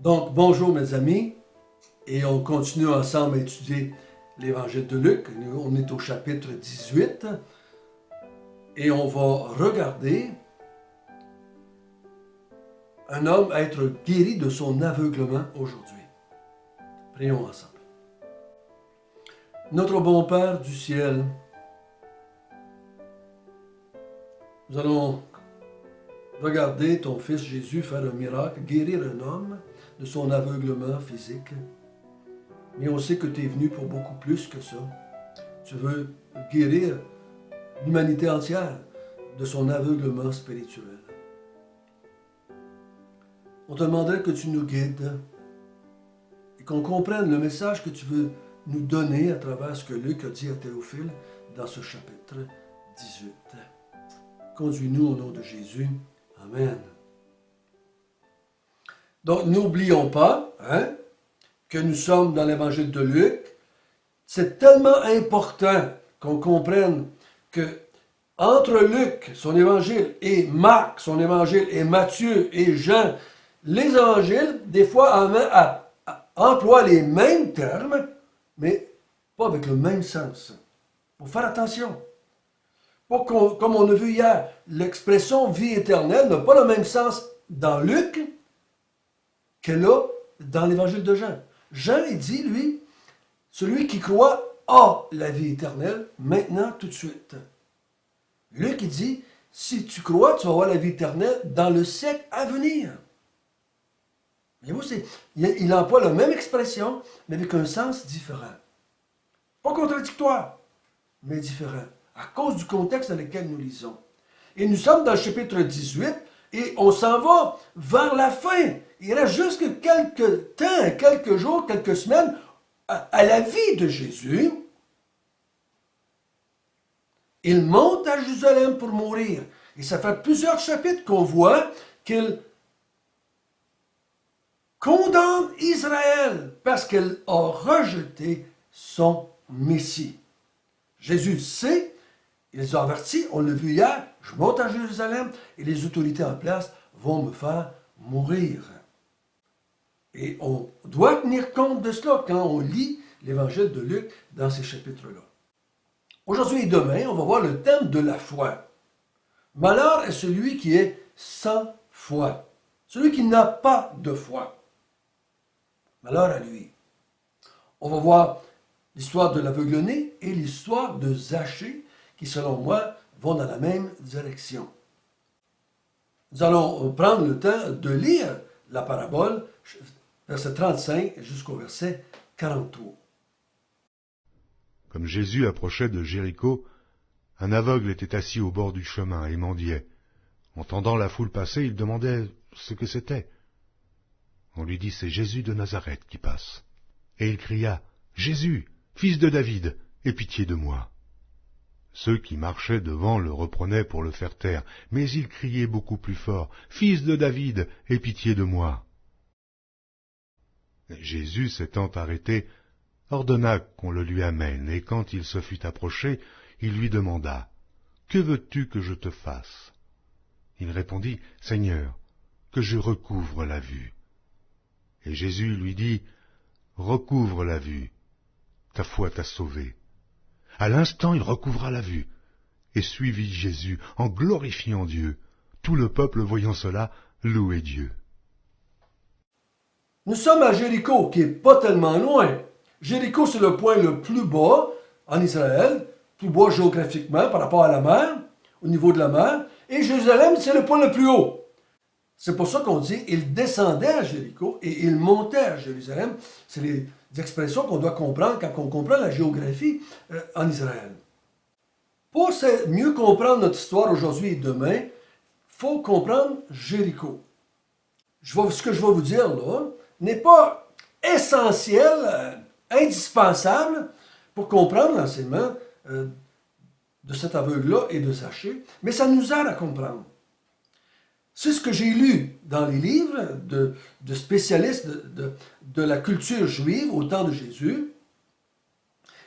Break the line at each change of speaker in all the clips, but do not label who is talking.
Donc, bonjour mes amis, et on continue ensemble à étudier l'évangile de Luc. On est au chapitre 18, et on va regarder un homme être guéri de son aveuglement aujourd'hui. Prions ensemble. Notre bon Père du ciel, nous allons regarder ton Fils Jésus faire un miracle, guérir un homme de son aveuglement physique. Mais on sait que tu es venu pour beaucoup plus que ça. Tu veux guérir l'humanité entière de son aveuglement spirituel. On te demanderait que tu nous guides et qu'on comprenne le message que tu veux nous donner à travers ce que Luc a dit à Théophile dans ce chapitre 18. Conduis-nous au nom de Jésus. Amen. Donc, n'oublions pas que nous sommes dans l'évangile de Luc. C'est tellement important qu'on comprenne que entre Luc, son évangile, et Marc, son évangile, et Matthieu, et Jean, les évangiles, des fois, emploient les mêmes termes, mais pas avec le même sens. Il faut faire attention. Comme on a vu hier, l'expression vie éternelle n'a pas le même sens dans Luc qu'elle a dans l'évangile de Jean. Jean, il dit, lui, celui qui croit a la vie éternelle, maintenant, tout de suite. Luc, il dit, si tu crois, tu vas avoir la vie éternelle dans le siècle à venir. Et vous, il emploie la même expression, mais avec un sens différent. Pas contradictoire, mais différent, à cause du contexte dans lequel nous lisons. Et nous sommes dans le chapitre 18, et on s'en va vers la fin. Il reste juste quelques temps, quelques jours, quelques semaines à la vie de Jésus. Il monte à Jérusalem pour mourir. Et ça fait plusieurs chapitres qu'on voit qu'il condamne Israël parce qu'elle a rejeté son Messie. Jésus sait, il les a avertis, on l'a vu hier, je monte à Jérusalem et les autorités en place vont me faire mourir. Et on doit tenir compte de cela quand on lit l'évangile de Luc dans ces chapitres-là. Aujourd'hui et demain, on va voir le thème de la foi. Malheur est celui qui est sans foi, celui qui n'a pas de foi. Malheur à lui. On va voir l'histoire de l'aveugle-né et l'histoire de Zachée, qui selon moi vont dans la même direction. Nous allons prendre le temps de lire la parabole, verset 35 jusqu'au verset 43.
Comme Jésus approchait de Jéricho, un aveugle était assis au bord du chemin et mendiait. Entendant la foule passer, il demandait ce que c'était. On lui dit, c'est Jésus de Nazareth qui passe. Et il cria, Jésus, fils de David, aie pitié de moi. Ceux qui marchaient devant le reprenaient pour le faire taire, mais il criait beaucoup plus fort, Fils de David, aie pitié de moi. Jésus, s'étant arrêté, ordonna qu'on le lui amène, et quand il se fut approché, il lui demanda, Que veux-tu que je te fasse? Il répondit, Seigneur, que je recouvre la vue. Et Jésus lui dit, Recouvre la vue, ta foi t'a sauvé. À l'instant, il recouvra la vue, et suivit Jésus en glorifiant Dieu. Tout le peuple, voyant cela, louait Dieu.
Nous sommes à Jéricho, qui n'est pas tellement loin. Jéricho, c'est le point le plus bas en Israël, plus bas géographiquement par rapport à la mer, au niveau de la mer. Et Jérusalem, c'est le point le plus haut. C'est pour ça qu'on dit, il descendait à Jéricho et il montait à Jérusalem. C'est les expressions qu'on doit comprendre quand on comprend la géographie en Israël. Pour mieux comprendre notre histoire aujourd'hui et demain, il faut comprendre Jéricho. Ce que je vais vous dire là n'est pas essentiel, indispensable pour comprendre l'enseignement de cet aveugle-là et de Zachée, mais ça nous aide à comprendre. C'est ce que j'ai lu dans les livres de spécialistes de la culture juive au temps de Jésus.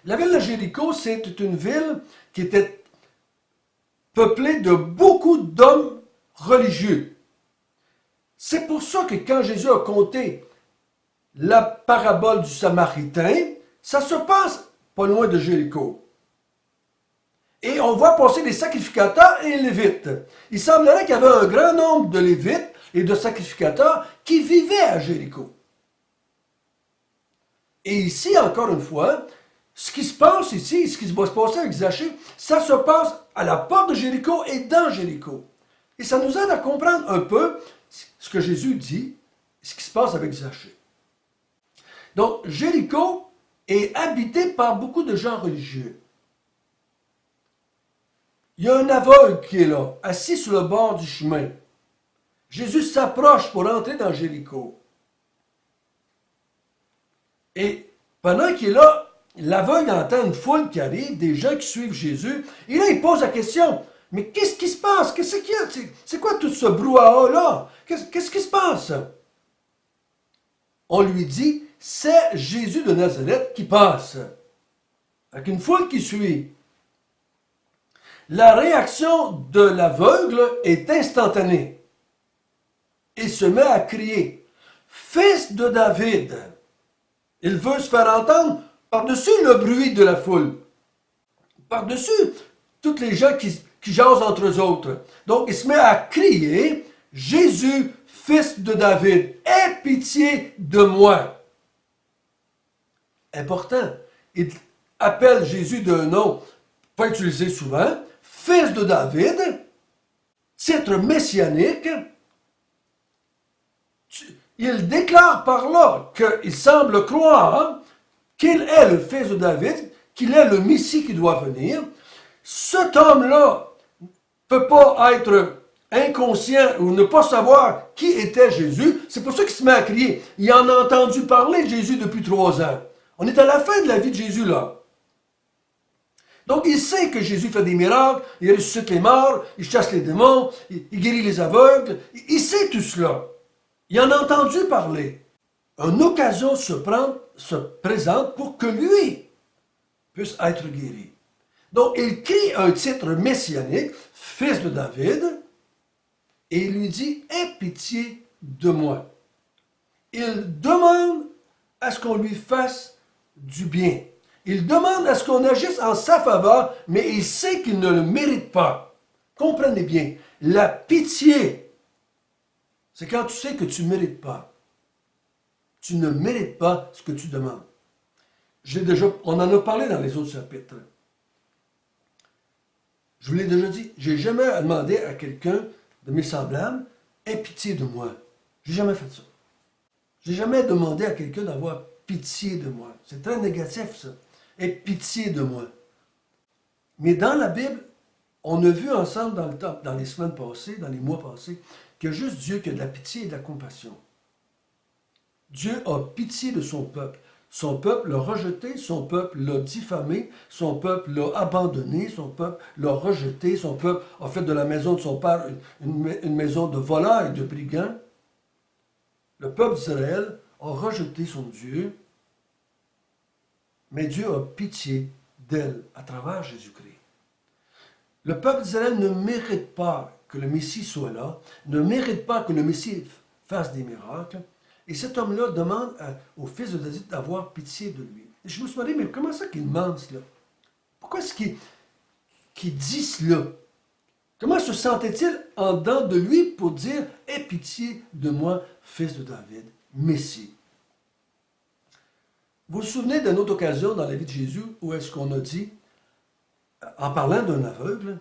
La ville de Jéricho, c'était une ville qui était peuplée de beaucoup d'hommes religieux. C'est pour ça que quand Jésus a compté la parabole du Samaritain, ça se passe pas loin de Jéricho. Et on voit passer les sacrificateurs et les Lévites. Il semblerait qu'il y avait un grand nombre de Lévites et de sacrificateurs qui vivaient à Jéricho. Et ici, encore une fois, ce qui se passe ici, ce qui va se passer avec Zachée, ça se passe à la porte de Jéricho et dans Jéricho. Et ça nous aide à comprendre un peu ce que Jésus dit, ce qui se passe avec Zachée. Donc, Jéricho est habité par beaucoup de gens religieux. Il y a un aveugle qui est là, assis sur le bord du chemin. Jésus s'approche pour entrer dans Jéricho. Et pendant qu'il est là, l'aveugle entend une foule qui arrive, des gens qui suivent Jésus. Et là, il pose la question, mais qu'est-ce qui se passe? Qu'est-ce qu'il y a? C'est quoi tout ce brouhaha-là? Qu'est-ce qui se passe? On lui dit, c'est Jésus de Nazareth qui passe, avec une foule qui suit. La réaction de l'aveugle est instantanée. Il se met à crier, « Fils de David !» Il veut se faire entendre par-dessus le bruit de la foule, par-dessus toutes les gens qui jasent entre eux autres. Donc il se met à crier, « Jésus, fils de David, aie pitié de moi !» Important, il appelle Jésus d'un nom pas utilisé souvent, fils de David, titre messianique. Il déclare par là qu'il semble croire qu'il est le fils de David, qu'il est le Messie qui doit venir. Cet homme-là ne peut pas être inconscient ou ne pas savoir qui était Jésus. C'est pour ça qu'il se met à crier. Il en a entendu parler de Jésus depuis 3 ans. On est à la fin de la vie de Jésus là. Donc il sait que Jésus fait des miracles, il ressuscite les morts, il chasse les démons, il guérit les aveugles. Il sait tout cela. Il en a entendu parler. Une occasion se présente pour que lui puisse être guéri. Donc il crie un titre messianique, fils de David, et il lui dit, aie pitié de moi. Il demande à ce qu'on lui fasse du bien. Il demande à ce qu'on agisse en sa faveur, mais il sait qu'il ne le mérite pas. Comprenez bien, la pitié, c'est quand tu sais que tu ne mérites pas. Tu ne mérites pas ce que tu demandes. On en a parlé dans les autres chapitres. Je vous l'ai déjà dit, j'ai jamais demandé à quelqu'un de mes semblables, aie pitié de moi. J'ai jamais fait ça. J'ai jamais demandé à quelqu'un d'avoir pitié de moi. C'est très négatif, ça. Aie pitié de moi. Mais dans la Bible, on a vu ensemble dans les semaines passées, dans les mois passés, qu'il y a juste Dieu qui a de la pitié et de la compassion. Dieu a pitié de son peuple. Son peuple l'a rejeté, son peuple l'a diffamé, son peuple l'a abandonné, son peuple l'a rejeté, son peuple a fait de la maison de son père une maison de voleurs et de brigands. Le peuple d'Israël a rejeté son Dieu, mais Dieu a pitié d'elle à travers Jésus-Christ. Le peuple d'Israël ne mérite pas que le Messie soit là, ne mérite pas que le Messie fasse des miracles. Et cet homme-là demande au fils de David d'avoir pitié de lui. Et je me suis demandé, mais comment ça qu'il demande cela? Pourquoi est-ce qu'il dit cela? Comment se sentait-il en dedans de lui pour dire « Aie pitié de moi, fils de David, Messie ». Vous vous souvenez d'une autre occasion dans la vie de Jésus où est-ce qu'on a dit, en parlant d'un aveugle,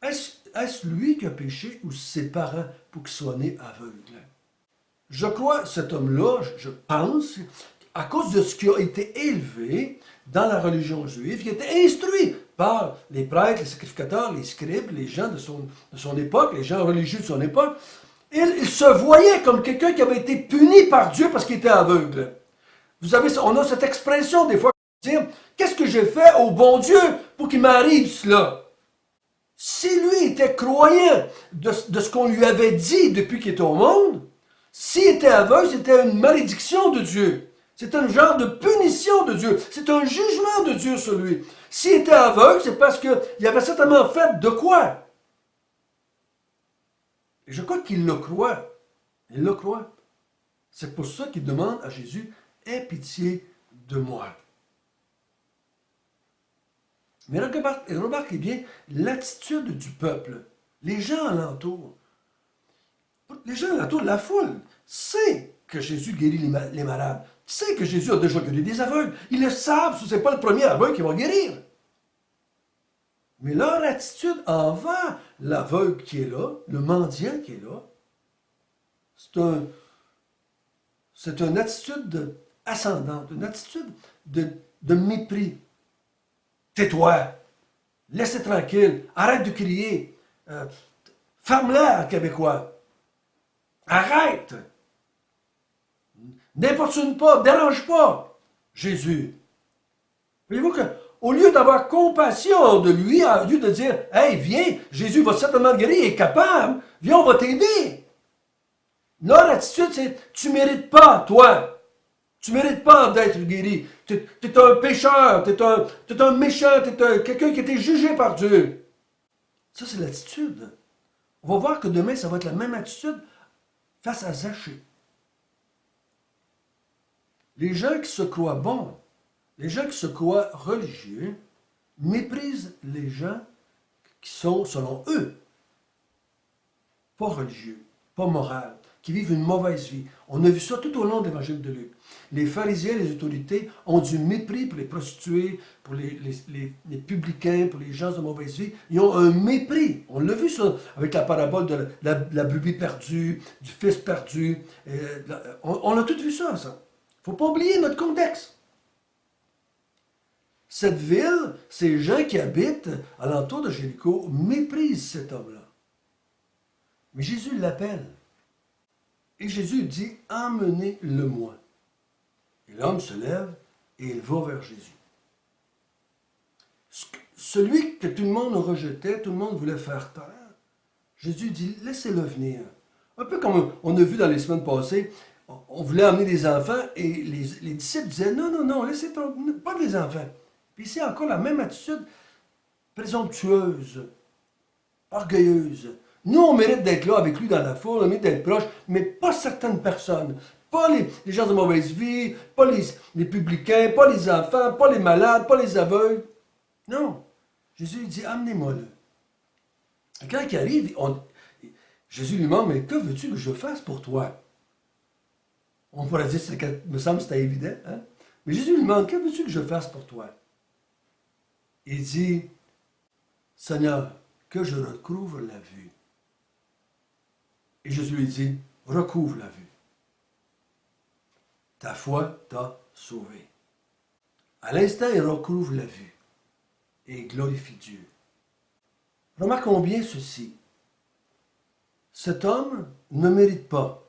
est-ce lui qui a péché ou ses parents pour qu'il soit né aveugle? Je crois cet homme-là, je pense, à cause de ce qui a été élevé dans la religion juive, qui a été instruit par les prêtres, les sacrificateurs, les scribes, les gens de son époque, les gens religieux de son époque, il se voyait comme quelqu'un qui avait été puni par Dieu parce qu'il était aveugle. Vous savez, on a cette expression des fois, dire, qu'est-ce que j'ai fait au bon Dieu pour qu'il m'arrive cela? Si lui était croyant de ce qu'on lui avait dit depuis qu'il était au monde, s'il était aveugle, c'était une malédiction de Dieu. C'est un genre de punition de Dieu. C'est un jugement de Dieu sur lui. S'il était aveugle, c'est parce qu'il avait certainement fait de quoi? Et je crois qu'il le croit. Il le croit. C'est pour ça qu'il demande à Jésus, aie pitié de moi. Mais remarquez bien l'attitude du peuple. Les gens alentour, la foule, sait que Jésus guérit les malades, sait que Jésus a déjà guéri des aveugles. Ils le savent, ce n'est pas le premier aveugle qui va guérir. Mais leur attitude envers l'aveugle qui est là, le mendiant qui est là, c'est une attitude ascendante, une attitude de mépris. Tais-toi, laissez tranquille, arrête de crier, ferme-la en québécois, arrête, n'importune pas, dérange pas Jésus. Voyez-vous qu'au lieu d'avoir compassion de lui, au lieu de dire, hey, viens, Jésus va certainement guérir, il est capable, viens, on va t'aider. Leur attitude, c'est, tu ne mérites pas, toi. Tu ne mérites pas d'être guéri. Tu es un pécheur, tu es un méchant, tu es quelqu'un qui a été jugé par Dieu. Ça, c'est l'attitude. On va voir que demain, ça va être la même attitude face à Zachée. Les gens qui se croient bons, les gens qui se croient religieux, méprisent les gens qui sont, selon eux, pas religieux, pas moraux, qui vivent une mauvaise vie. On a vu ça tout au long de l'évangile de Luc. Les pharisiens, les autorités ont du mépris pour les prostituées, pour les publicains, pour les gens de mauvaise vie. Ils ont un mépris. On l'a vu ça avec la parabole de la brebis perdue, du fils perdu. On a tout vu ça, ça. Il ne faut pas oublier notre contexte. Cette ville, ces gens qui habitent alentour de Jéricho méprisent cet homme-là. Mais Jésus l'appelle. Et Jésus dit, emmenez-le-moi. Et l'homme se lève et il va vers Jésus. Celui que tout le monde rejetait, tout le monde voulait faire taire, Jésus dit, laissez-le venir. Un peu comme on a vu dans les semaines passées, on voulait amener des enfants et les disciples disaient, non, laissez pas des enfants. Puis c'est encore la même attitude présomptueuse, orgueilleuse. Nous, on mérite d'être là avec lui dans la foule, on mérite d'être proche, mais pas certaines personnes. Pas les gens de mauvaise vie, pas les publicains, pas les enfants, pas les malades, pas les aveugles. Non. Jésus dit, amenez-moi-le. Et quand il arrive, Jésus lui demande, mais que veux-tu que je fasse pour toi? On pourrait dire, me semble que c'était évident. Hein? Mais Jésus lui demande, que veux-tu que je fasse pour toi? Il dit, Seigneur, que je recouvre la vue. Et Jésus lui dit, recouvre la vue. Ta foi t'a sauvé. À l'instant, il recouvre la vue et glorifie Dieu. Remarquons bien ceci. Cet homme ne mérite pas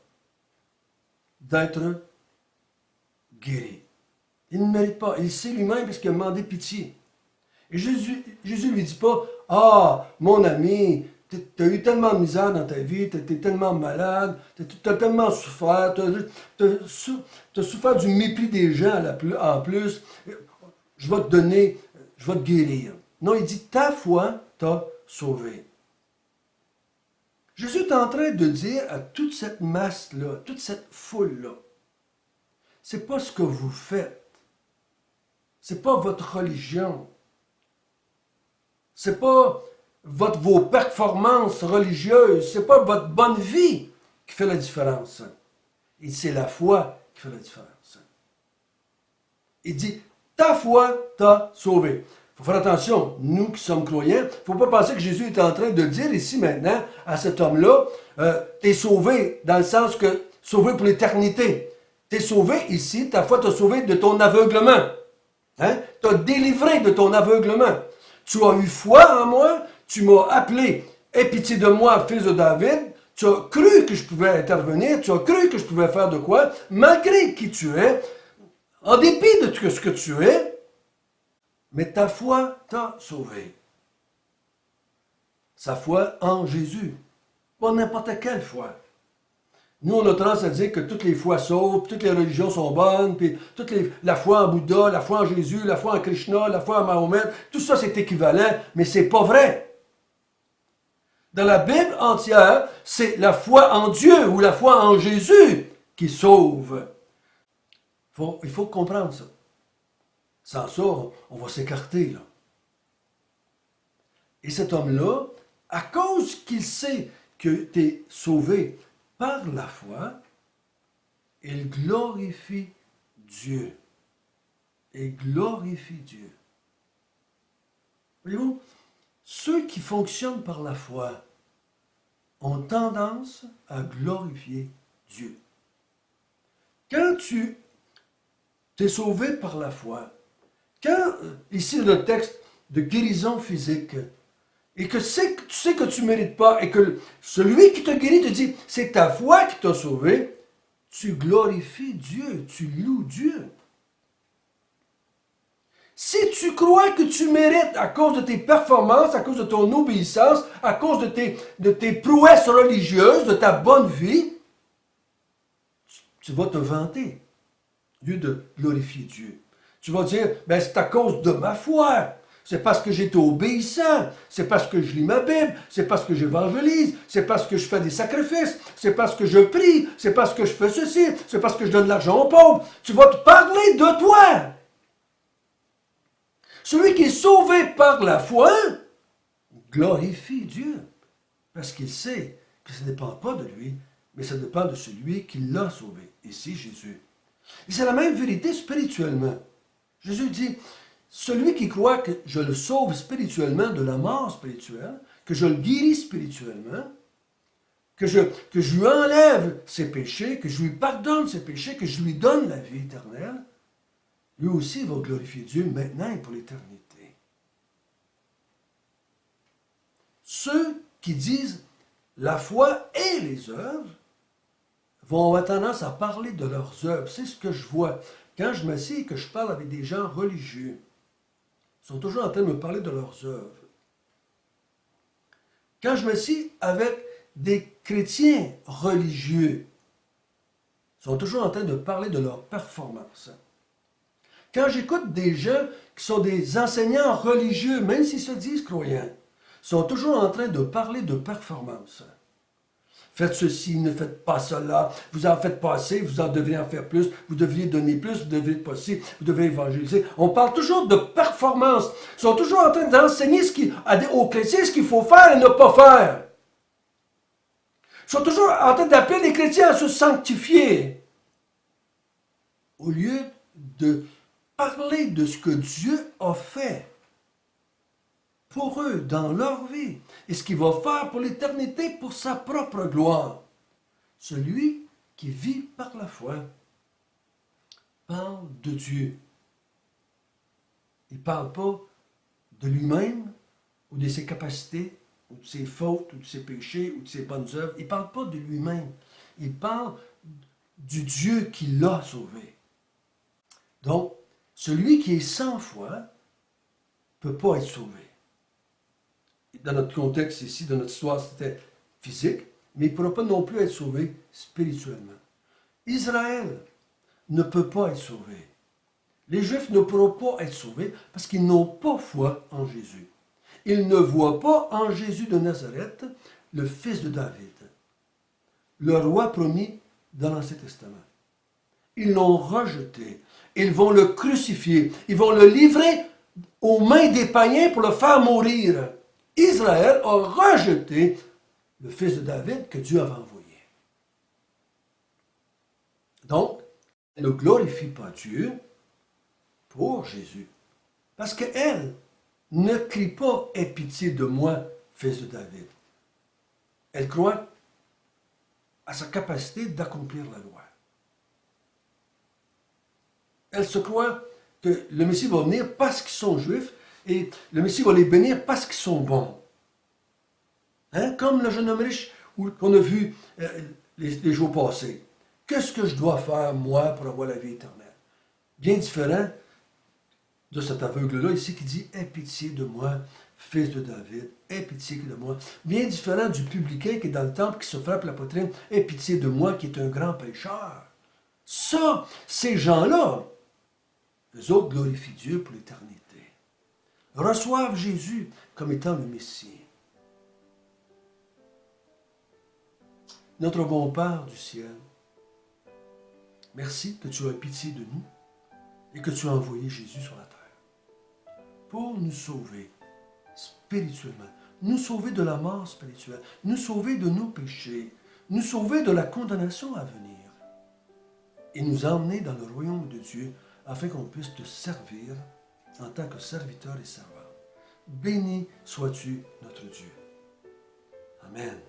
d'être guéri. Il ne mérite pas. Il sait lui-même parce qu'il a demandé pitié. Et Jésus lui dit pas, « Ah, mon ami, tu as eu tellement de misère dans ta vie, tu étais tellement malade, tu as tellement souffert, tu as souffert du mépris des gens en plus, je vais te donner, je vais te guérir. » Non, il dit, ta foi t'a sauvé. Jésus est en train de dire à toute cette masse-là, toute cette foule-là, c'est pas ce que vous faites, c'est pas votre religion, c'est pas vos performances religieuses, c'est pas votre bonne vie qui fait la différence. Et c'est la foi qui fait la différence. Il dit, ta foi t'a sauvé. Il faut faire attention, nous qui sommes croyants, il ne faut pas penser que Jésus est en train de dire ici maintenant à cet homme-là, t'es sauvé dans le sens que sauvé pour l'éternité. T'es sauvé ici, ta foi t'a sauvé de ton aveuglement. Hein? T'as délivré de ton aveuglement. Tu as eu foi en moi, tu m'as appelé, aie pitié de moi, fils de David, tu as cru que je pouvais intervenir, tu as cru que je pouvais faire de quoi, malgré qui tu es, en dépit de ce que tu es, mais ta foi t'a sauvé. Sa foi en Jésus, pas n'importe quelle foi. Nous, on a tendance à dire que toutes les foi sauvent, toutes les religions sont bonnes, puis la foi en Bouddha, la foi en Jésus, la foi en Krishna, la foi en Mahomet, tout ça c'est équivalent, mais c'est pas vrai. Dans la Bible entière, c'est la foi en Dieu ou la foi en Jésus qui sauve. Il faut comprendre ça. Sans ça, on va s'écarter, là. Et cet homme-là, à cause qu'il sait que tu es sauvé par la foi, il glorifie Dieu. Il glorifie Dieu. Voyez-vous, ceux qui fonctionnent par la foi ont tendance à glorifier Dieu. Quand tu es sauvé par la foi, quand, ici le texte de guérison physique, et que tu sais que tu ne mérites pas, et que celui qui te guérit te dit, c'est ta foi qui t'a sauvé, tu glorifies Dieu, tu loues Dieu. Si tu crois que tu mérites à cause de tes performances, à cause de ton obéissance, à cause de tes prouesses religieuses, de ta bonne vie, tu vas te vanter, au lieu de glorifier Dieu. Tu vas dire, ben c'est à cause de ma foi. C'est parce que j'étais obéissant, c'est parce que je lis ma Bible, c'est parce que j'évangélise, c'est parce que je fais des sacrifices, c'est parce que je prie, c'est parce que je fais ceci, c'est parce que je donne de l'argent aux pauvres. Tu vas te parler de toi. Celui qui est sauvé par la foi glorifie Dieu, parce qu'il sait que ça ne dépend pas de lui, mais ça dépend de celui qui l'a sauvé, ici Jésus. Et c'est la même vérité spirituellement. Jésus dit, celui qui croit que je le sauve spirituellement de la mort spirituelle, que je le guéris spirituellement, que je lui enlève ses péchés, que je lui pardonne ses péchés, que je lui donne la vie éternelle, lui aussi va glorifier Dieu maintenant et pour l'éternité. Ceux qui disent la foi et les œuvres vont avoir tendance à parler de leurs œuvres. C'est ce que je vois. Quand je m'assieds et que je parle avec des gens religieux, ils sont toujours en train de me parler de leurs œuvres. Quand je m'assieds avec des chrétiens religieux, ils sont toujours en train de parler de leur performance. Quand j'écoute des gens qui sont des enseignants religieux, même s'ils se disent croyants, ils sont toujours en train de parler de performance. Faites ceci, ne faites pas cela, vous en faites pas assez, vous en devriez en faire plus, vous devriez donner plus, vous devriez pas ci, vous devriez évangéliser. On parle toujours de performance. Ils sont toujours en train d'enseigner aux chrétiens ce qu'il faut faire et ne pas faire. Ils sont toujours en train d'appeler les chrétiens à se sanctifier. Au lieu de parler de ce que Dieu a fait pour eux, dans leur vie, et ce qu'il va faire pour l'éternité, pour sa propre gloire. Celui qui vit par la foi parle de Dieu. Il ne parle pas de lui-même, ou de ses capacités, ou de ses fautes, ou de ses péchés, ou de ses bonnes œuvres. Il ne parle pas de lui-même. Il parle du Dieu qui l'a sauvé. Donc, celui qui est sans foi ne peut pas être sauvé. Dans notre contexte ici, dans notre histoire, c'était physique, mais il ne pourra pas non plus être sauvé spirituellement. Israël ne peut pas être sauvé. Les Juifs ne pourront pas être sauvés parce qu'ils n'ont pas foi en Jésus. Ils ne voient pas en Jésus de Nazareth le fils de David, le roi promis dans l'Ancien Testament. Ils l'ont rejeté. Ils vont le crucifier. Ils vont le livrer aux mains des païens pour le faire mourir. Israël a rejeté le fils de David que Dieu avait envoyé. Donc, elle ne glorifie pas Dieu pour Jésus. Parce qu'elle ne crie pas « Aie pitié de moi, fils de David ». Elle croit à sa capacité d'accomplir la loi. Elle se croit que le Messie va venir parce qu'ils sont juifs et le Messie va les bénir parce qu'ils sont bons. Hein? Comme le jeune homme riche qu'on a vu les jours passés. Qu'est-ce que je dois faire, moi, pour avoir la vie éternelle? Bien différent de cet aveugle-là ici qui dit « Aie pitié de moi, fils de David, aie pitié de moi. » Bien différent du publicain qui est dans le temple, qui se frappe la poitrine « Aie pitié de moi, qui est un grand pécheur. » Ça, ces gens-là, eux autres glorifient Dieu pour l'éternité. Reçoivent Jésus comme étant le Messie. Notre bon Père du ciel, Merci que tu as pitié de nous et que tu as envoyé Jésus sur la terre pour nous sauver spirituellement, nous sauver de la mort spirituelle, nous sauver de nos péchés, nous sauver de la condamnation à venir et nous emmener dans le royaume de Dieu afin qu'on puisse te servir en tant que serviteur et servant. Béni sois-tu, notre Dieu. Amen.